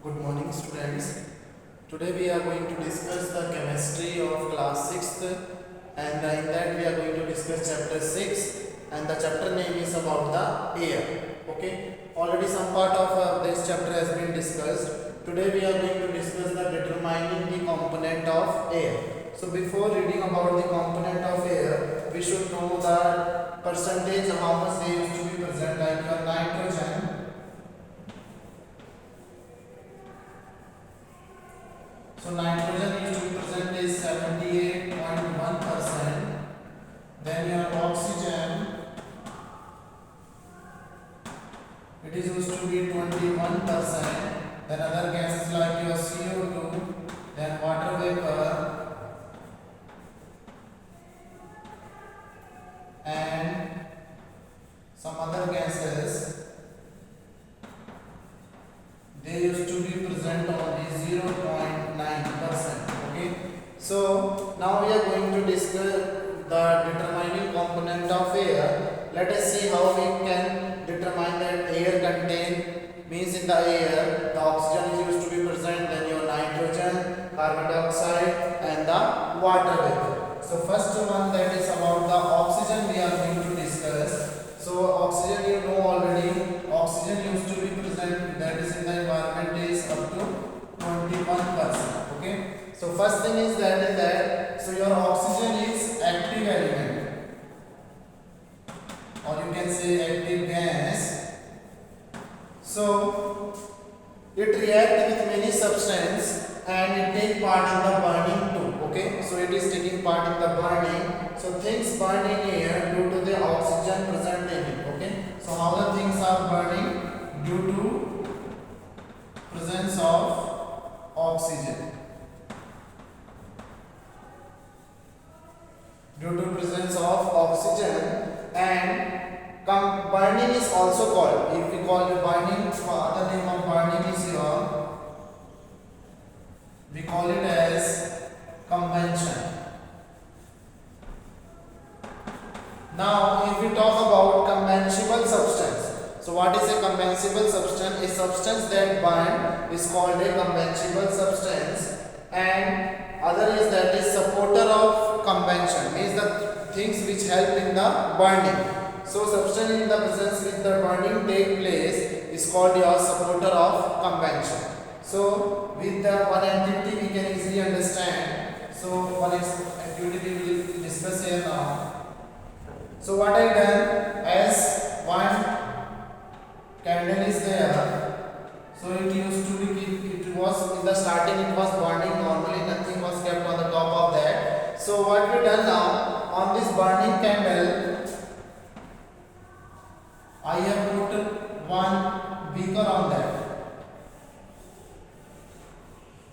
Good morning, students. Today we are going to discuss the chemistry of class 6th, and in that we are going to discuss chapter 6, and the chapter name is about the air. Okay, already some part of this chapter has been discussed. Today we are going to discuss the determining the component of air. So before reading about the component of air, we should know the percentage how much they used to be present, like your nitrogen. So nitrogen used to be present is 78.1%. Then your oxygen, it is used to be 21%. Then other gases like your CO2, then water vapor, and some other gases, they used to be present only 0.9%. Okay, so now we are going to discuss the determining component of air. Let us see how we can determine that air contain, means in the air the oxygen is used to be present, then your nitrogen, carbon dioxide, and the water vapor. So first one, that is about the oxygen we are going to discuss. So oxygen, you know already, oxygen used to be present, that is in the environment, is up to 21%. Okay, so first thing is that so your oxygen is active element, or you can say active gas. So it react with many substance and it take part in the burning too. Okay, so it is taking part in the burning. So things burn in air due to the oxygen present in it. Okay, so how the things are burning? Due to presence of oxygen. Due to presence of oxygen, and burning is also called, if we call it burning, other name of burning is your, we call it as combustion. Now if we talk about combustible substance, so what is a combustible substance? A substance that burn is called a combustible substance, and other is that is supporter of combustion, means the things which help in the burning. So substance in the presence with the burning take place is called your supporter of combustion. So with the one entity we can easily understand. So one activity we will discuss here now. So what I done, as one candle is there, so it used to be, it was in the starting, it was burning normally, nothing was kept on the top of that. So what we done now, on this burning candle I have put one beaker on that.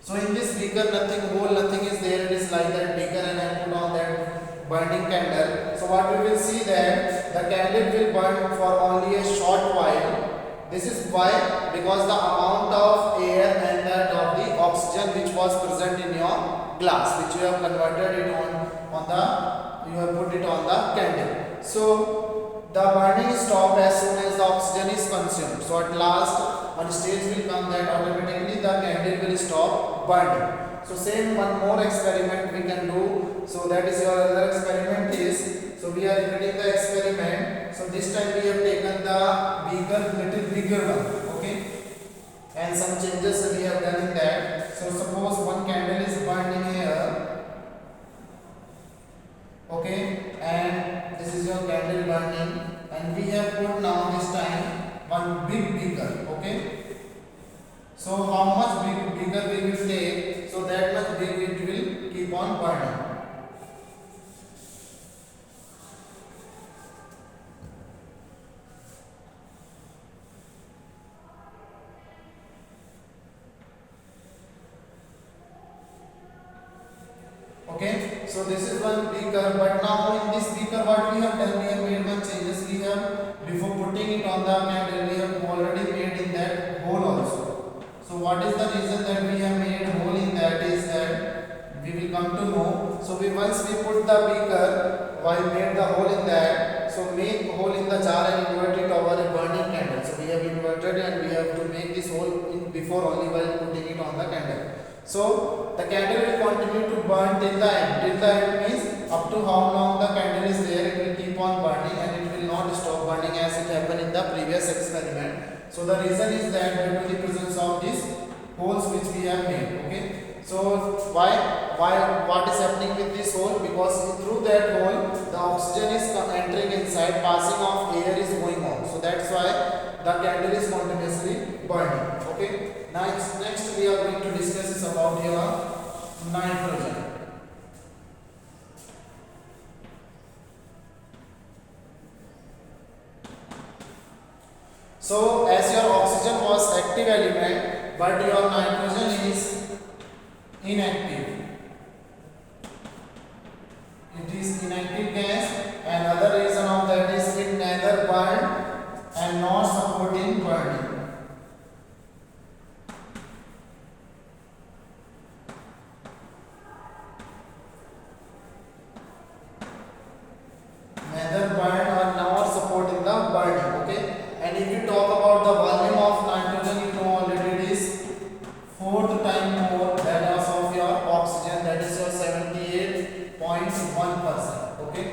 So in this beaker nothing hole, nothing is there, it is like that beaker, and I put on that burning candle. So what we will see that the candle will burn for only a short while. This is why, because the amount of air and that of the oxygen which was present in your glass, which you have converted it on the, you have put it on the candle. So the burning stopped as soon as the oxygen is consumed. So at last one stage will come that automatically the candle will stop burning. So same one more experiment we can do. So that is your other experiment is, so we are repeating the experiment. So this time we have taken the beaker, little bigger one. Okay, and some changes we have done in that. So suppose one candle is burning here. Okay, and this is your candle burning, and we have put now this time one big beaker. Okay, so how much big beaker we will take, so that much big it will keep on burning. Okay, so this is one beaker, but now in this beaker what we have done, we have made one changes. We have, before putting it on the candle, we have already made in that hole also. So what is the reason that we have made hole in that is that we will come to know. So we, once we put the beaker, why made the hole in that, so make hole in the jar and invert it over a burning candle. So we have inverted generated and we have to make this hole in before only while putting it on the candle. So the candle will continue to burn till the end. Till the end means up to how long the candle is there, it will keep on burning and it will not stop burning as it happened in the previous experiment. So the reason is that due to the presence of these holes which we have made. Okay. So what is happening with this hole? Because through that hole the oxygen is entering inside, passing of air is going on. So that's why the candle is continuously burning. Okay. Next we are going to discuss is about your nitrogen. So as your oxygen was active element, but your nitrogen is inactive. It is inactive gas, and other reason of that is it neither burn and not supporting burning. Neither burn or not supporting the burning. Okay. And if you talk about the volume of nitrogen, you know already it is 4th time more than as of your oxygen, that is your 78.1%. Okay.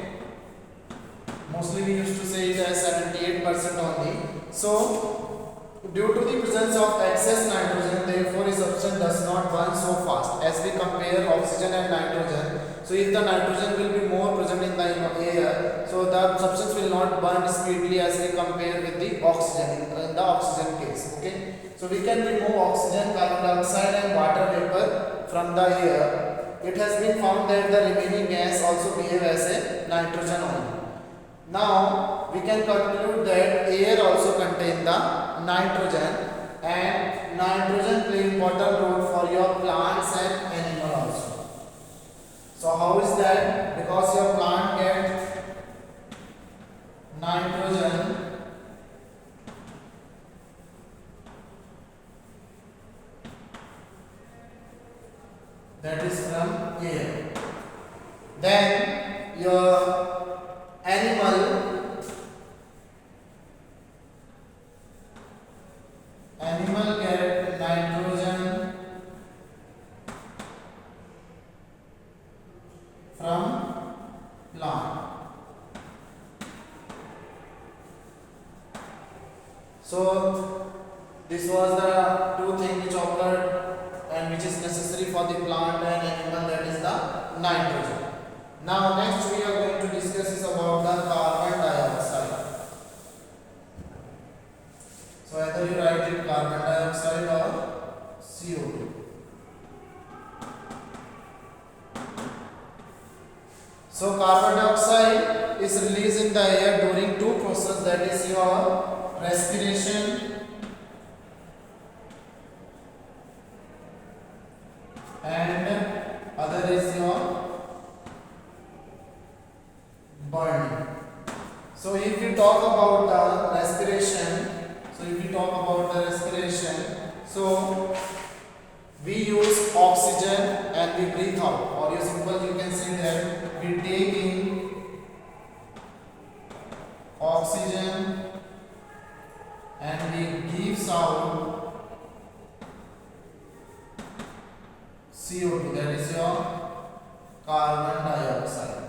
Mostly we used to say it as 78% only. So due to the presence of excess nitrogen, therefore a substance does not burn so fast as we compare oxygen and nitrogen. So if the nitrogen will be more present in the air, so the substance will not burn speedily as we compare with the oxygen in the oxygen case. Okay. So we can remove oxygen, carbon dioxide and water vapor from the air. It has been found that the remaining gas also behave as a nitrogen only. Now we can conclude that air also contain the nitrogen, and nitrogen play important role for your plants and animal also. So how is that? Because your plant get nitrogen that is from air. Then your animal get nitrogen from plant. So this was the two things which occurred and which is necessary for the plant and animal, that is the nitrogen. Now next we are going to discuss is about the carbon dioxide. So either you write it carbon dioxide or CO2. So carbon dioxide is released in the air during two processes, that is your respiration and other is your burning. So if you talk about the respiration, so we use oxygen and we breathe out, or you can say that we take in oxygen and we gives out CO2, that is your carbon dioxide.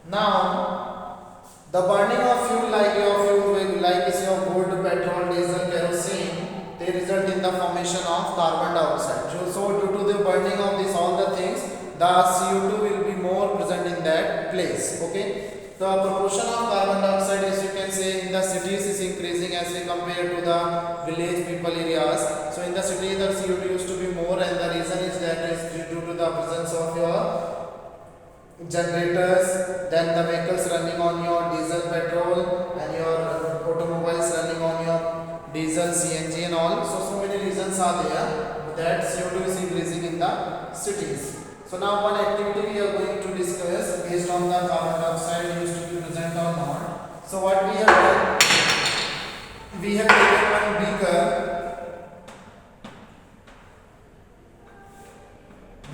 Now the burning of fuel like is your wood, petrol, diesel, kerosene, they result in the formation of carbon dioxide. So due to the burning of this all the things, the CO2 will be more present in that place. Okay. The proportion of carbon dioxide, as you can say, in the cities is increasing as we compare to the village people areas. So in the city the CO2 used to be more, and the reason is that is due to the presence of your generators, then the vehicles running on your diesel, petrol, and your automobiles running on your diesel, CNG and all. So many reasons are there that CO2 is increasing in the cities. So now one activity we are going to discuss based on the carbon dioxide used to be present or not. So what we have done, we have taken one beaker.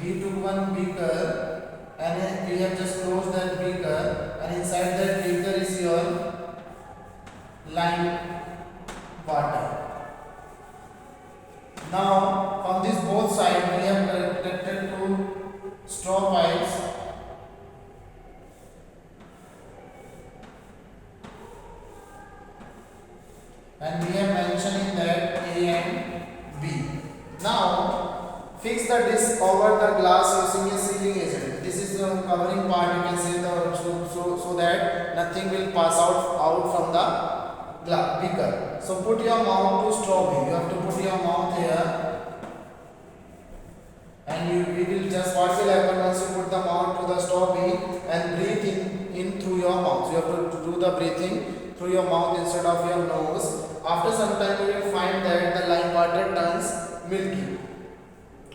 We took one beaker and we have just closed that beaker, and inside that beaker is your lime water. Now from this both sides we have connected two straw pipes, and we have mentioned in that A and B. Now fix the disc over the glass using a sealing agent. This is the covering part, you can say, so that nothing will pass out from the beaker. So put your mouth to straw B. You have to put your mouth here, and we will just, what will happen once you put the mouth to the straw B and breathe in through your mouth. You have to do the breathing through your mouth instead of your nose. After some time you will find that the lime water turns milky.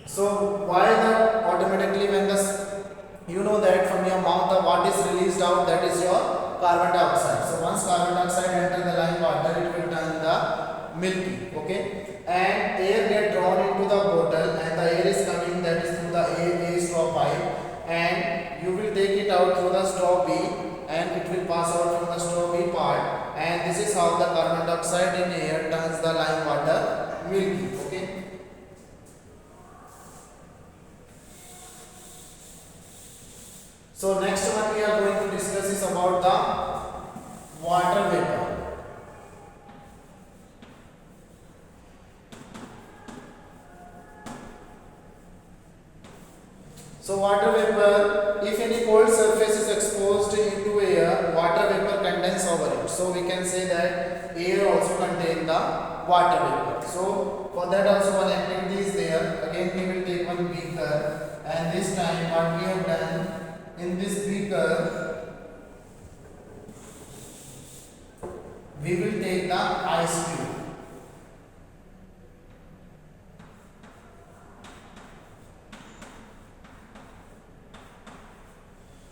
So why that automatically, when you know that from your mouth the what is released out, that is your carbon dioxide. So once carbon dioxide enter the lime water, it will turn the milky. Okay, and air get drawn into the bottle, and the air is coming, that is through the A straw pipe, and you will take it out through the straw B, and it will pass out from the straw B part, and this is how the carbon dioxide in air turns the lime water milky. Okay. So next one we are going to discuss is about the water vapor. So water vapor, if any cold surface is exposed into air, water vapor condenses over it. So we can say that air also contains the water vapor. So for that also one activity is there. Again we will take one beaker, and this time what we have done, in this beaker we will take the ice cube.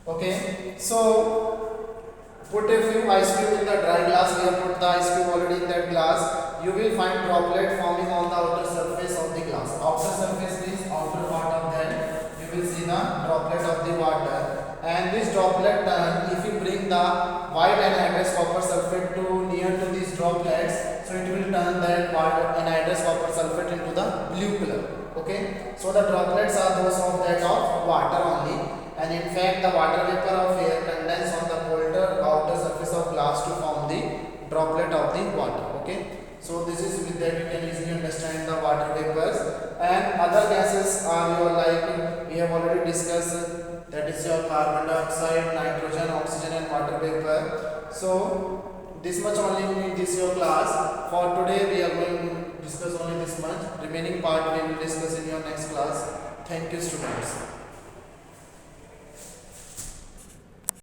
Okay, so put a few ice cube in the dry glass. We have put the ice cube already in that glass. You will find droplet forming on the outer surface of the glass. Outer surface means outer part of that. You will see the droplet of the water, and this droplet turn, if you bring the white anhydrous copper sulfate to near to these droplets, so it will turn that anhydrous copper sulfate into the blue color. Okay, so the droplets are those of that of water only, and in fact the water vapor of air condenses on the colder outer surface of glass to form the droplet of the water. Okay, so this is, with that you can easily understand the water vapors. And other gases are your, like we have already discussed, that is your carbon dioxide, nitrogen, oxygen and water vapor. So this much only in this your class. For today we are going to discuss only this much. Remaining part we will discuss in your next class. Thank you students.